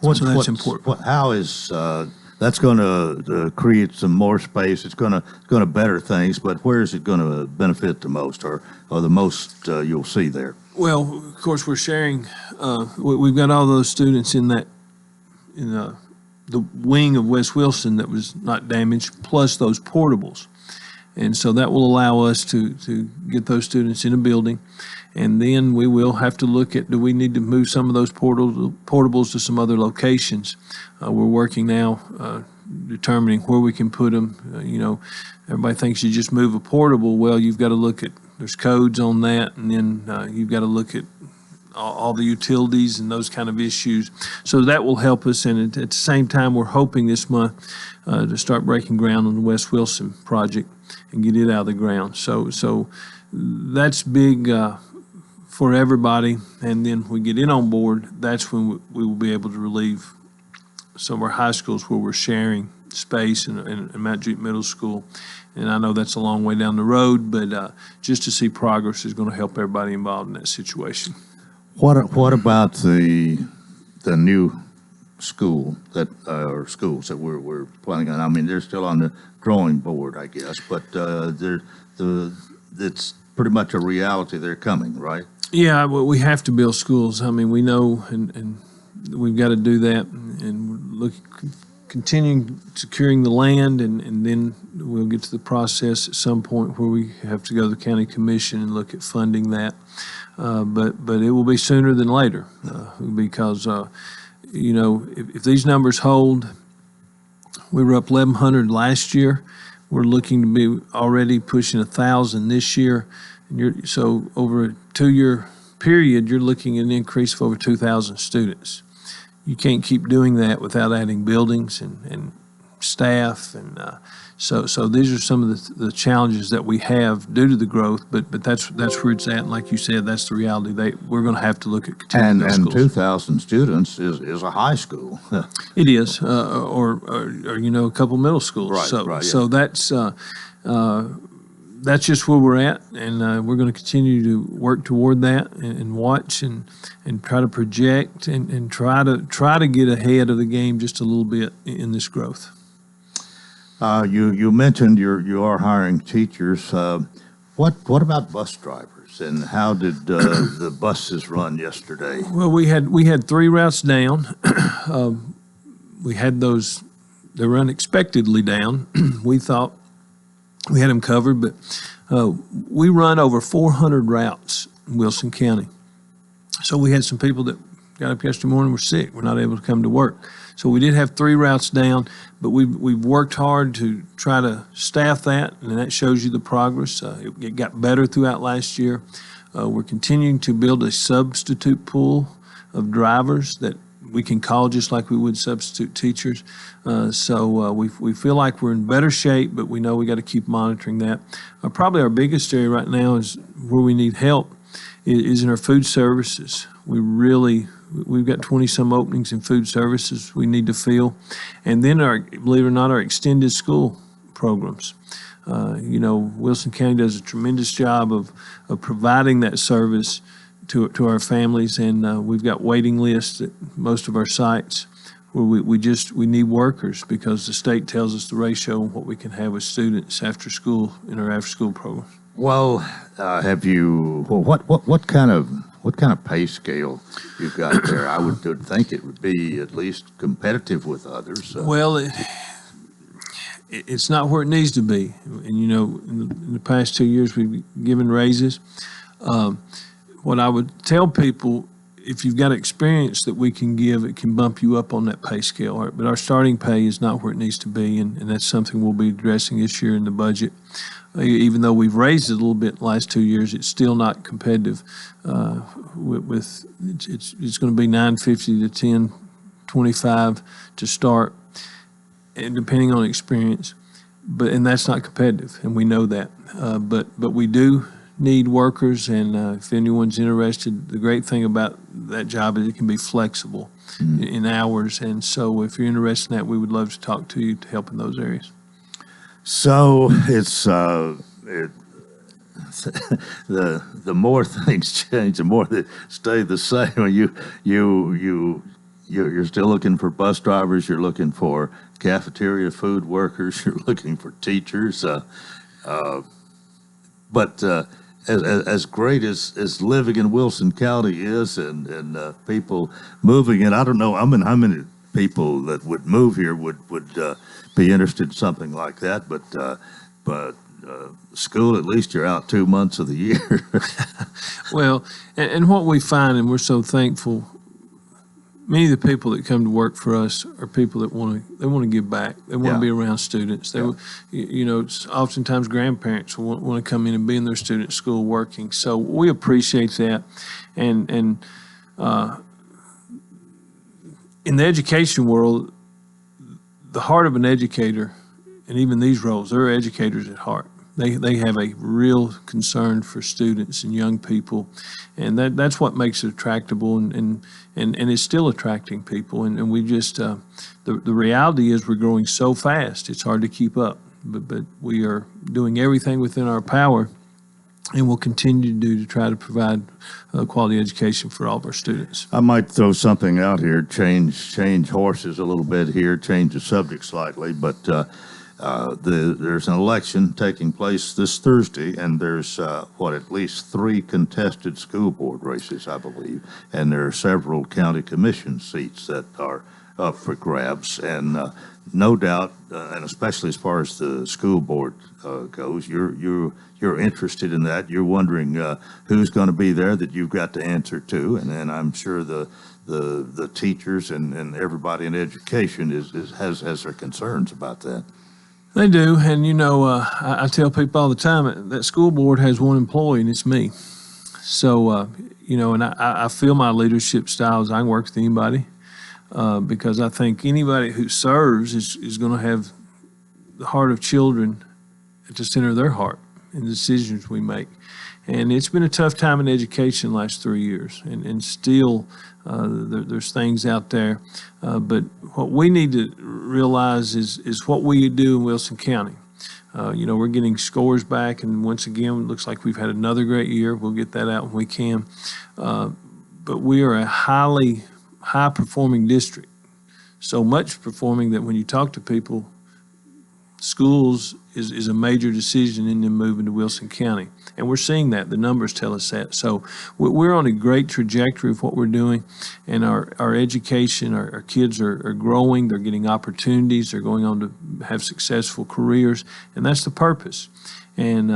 So that's important. How is that's going to create some more space? It's going to better things, but where is it going to benefit the most, or the most you'll see there? Well, of course, we're sharing. We've got all those students in the wing of West Wilson that was not damaged, plus those portables, and so that will allow us to get those students in a building. And then we will have to look at, do we need to move some of those portables to some other locations? We're working now determining where we can put them. Everybody thinks you just move a portable. Well, you've got to look at, there's codes on that, and then you've got to look at all the utilities and those kind of issues. So that will help us. And at the same time, we're hoping this month to start breaking ground on the West Wilson project and get it out of the ground. So that's big for everybody, and then we get in on board, that's when we will be able to relieve some of our high schools where we're sharing space in Mount Juliet Middle School. And I know that's a long way down the road, but just to see progress is going to help everybody involved in that situation. What about the new school or schools that we're planning on? I mean, they're still on the drawing board, I guess, but it's pretty much a reality. They're coming, right? Yeah, well, we have to build schools. I mean, we know, and we've got to do that, and continuing securing the land, and then we'll get to the process at some point where we have to go to the county commission and look at funding that. But it will be sooner than later because if these numbers hold, we were up 1,100 last year. We're looking to be already pushing 1,000 this year. And so over a 2-year period, you're looking at an increase of over 2,000 students. You can't keep doing that without adding buildings and staff. And so these are some of the challenges that we have due to the growth, but that's where it's at. And like you said, that's the reality. We're going to have to look at continuing those schools. 2,000 students is a high school. It is, or a couple middle schools. Right, So that's just where we're at, and we're going to continue to work toward that and watch and try to project and try to get ahead of the game just a little bit in this growth. You mentioned you are hiring teachers. What about bus drivers, and how did the buses run yesterday? Well, we had 3 routes down. We had those; they were unexpectedly down. We thought we had them covered. But we run over 400 routes in Wilson County. So we had some people that got up yesterday morning were sick, were not able to come to work. So we did have 3 routes down, but we've worked hard to try to staff that, and that shows you the progress. It got better throughout last year. We're continuing to build a substitute pool of drivers that we can call just like we would substitute teachers. So we feel like we're in better shape, but we know we got to keep monitoring that. Probably our biggest area right now is where we need help is in our food services. We've got 20-some openings in food services we need to fill. And then, believe it or not, our extended school programs. Wilson County does a tremendous job of providing that service to our families, and we've got waiting lists at most of our sites where we need workers because the state tells us the ratio on what we can have with students after school in our after school programs. Well, what kind of pay scale you've got there? I would think it would be at least competitive with others. Well, it's not where it needs to be. And in the past 2 years we've given raises. What I would tell people, if you've got experience that we can give, it can bump you up on that pay scale. But our starting pay is not where it needs to be, and that's something we'll be addressing this year in the budget. Even though we've raised it a little bit the last 2 years, it's still not competitive. It's going to be $9.50 to $10.25 to start, and depending on experience. And that's not competitive, and we know that. But we do need workers, and if anyone's interested, the great thing about that job is it can be flexible in hours. And so if you're interested in that, we would love to talk to you to help in those areas. So it's the more things change, the more they stay the same. You're still looking for bus drivers. You're looking for cafeteria food workers. You're looking for teachers. But as great as living in Wilson County is, and people moving in, I don't know. I mean, how many people that would move here would be interested in something like that, but school, at least you're out 2 months of the year. Well, and what we find, and we're so thankful, many of the people that come to work for us are people that want to give back. They want to be around students. They, it's oftentimes grandparents want to come in and be in their student school working. So we appreciate that, and in the education world, the heart of an educator, and even these roles, they're educators at heart. They have a real concern for students and young people, and that's what makes it attractable, and it's still attracting people. And we just the reality is we're growing so fast, it's hard to keep up. But we are doing everything within our power, and we'll continue to do to try to provide quality education for all of our students. I might throw something out here, change horses a little bit here, change the subject slightly, but there's an election taking place this Thursday, and there's at least 3 contested school board races, I believe, and there are several county commission seats that are up for grabs, and no doubt, and especially as far as the school board goes, you're interested in that. You're wondering who's going to be there that you've got to answer to, and I'm sure the teachers and everybody in education has their concerns about that. They do, and I tell people all the time that school board has one employee, and it's me. So, and I feel my leadership style is I can work with anybody because I think anybody who serves is going to have the heart of children at the center of their heart in the decisions we make. And it's been a tough time in education the last 3 years, and still there's things out there. But what we need to realize is what we do in Wilson County. We're getting scores back, and once again, it looks like we've had another great year. We'll get that out when we can. But we are a high-performing district, so much performing that when you talk to people, schools is a major decision in them moving to Wilson County. And we're seeing that. The numbers tell us that. So we're on a great trajectory of what we're doing. And our education, our kids are growing. They're getting opportunities. They're going on to have successful careers. And that's the purpose. And,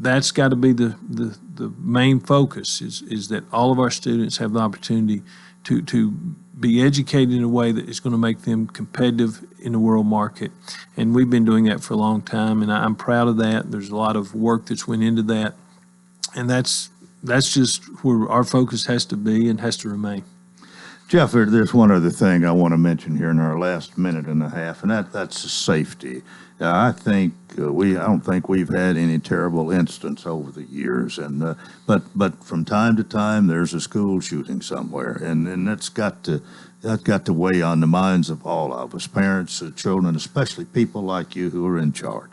that's got to be the main focus is that all of our students have the opportunity to be educated in a way that is going to make them competitive in the world market. And we've been doing that for a long time, and I'm proud of that. There's a lot of work that's went into that. And that's just where our focus has to be and has to remain. Jeff, there's one other thing I want to mention here in our last minute and a half, and that's safety. I don't think we've had any terrible incidents over the years, and but from time to time there's a school shooting somewhere, and that's got to weigh on the minds of all of us, parents, children, especially people like you who are in charge.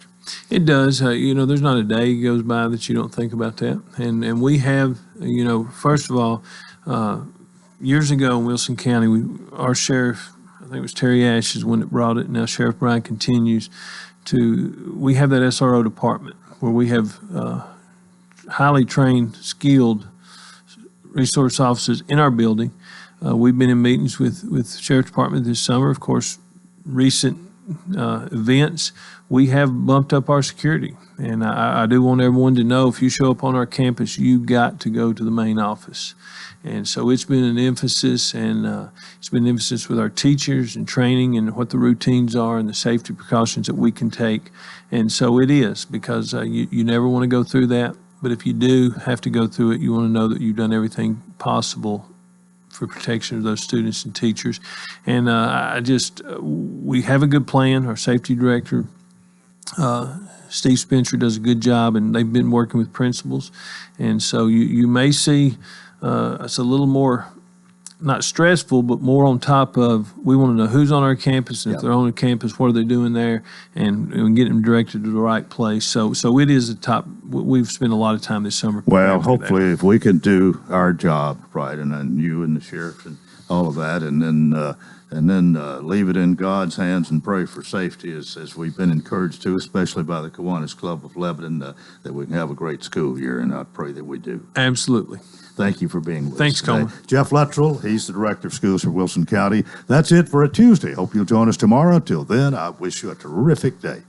It does. There's not a day goes by that you don't think about that, and we have, first of all, years ago in Wilson County, our sheriff, I think it was Terry Ash is the one that brought it. Now Sheriff Brian continues we have that SRO department where we have highly trained, skilled resource officers in our building. We've been in meetings with Sheriff's Department this summer. Of course, recent events, we have bumped up our security. And I do want everyone to know, if you show up on our campus, you got to go to the main office. And so it's been an emphasis, and it's been an emphasis with our teachers and training and what the routines are and the safety precautions that we can take. And so it is, because you never want to go through that. But if you do have to go through it, you want to know that you've done everything possible for protection of those students and teachers. And we have a good plan. Our safety director, Steve Spencer, does a good job, and they've been working with principals. And so you may see it's a little more, not stressful, but more on top of, we want to know who's on our campus, and if they're on the campus, what are they doing there, and get them directed to the right place. So it is a top. We've spent a lot of time this summer. Well, hopefully, if we can do our job right, and then you and the sheriff and all of that, and then leave it in God's hands and pray for safety, as we've been encouraged to, especially by the Kiwanis Club of Lebanon, that we can have a great school year, and I pray that we do. Absolutely. Thank you for being with us. Thanks, Coleman. Jeff Luttrell, he's the Director of Schools for Wilson County. That's it for a Tuesday. Hope you'll join us tomorrow. Till then, I wish you a terrific day.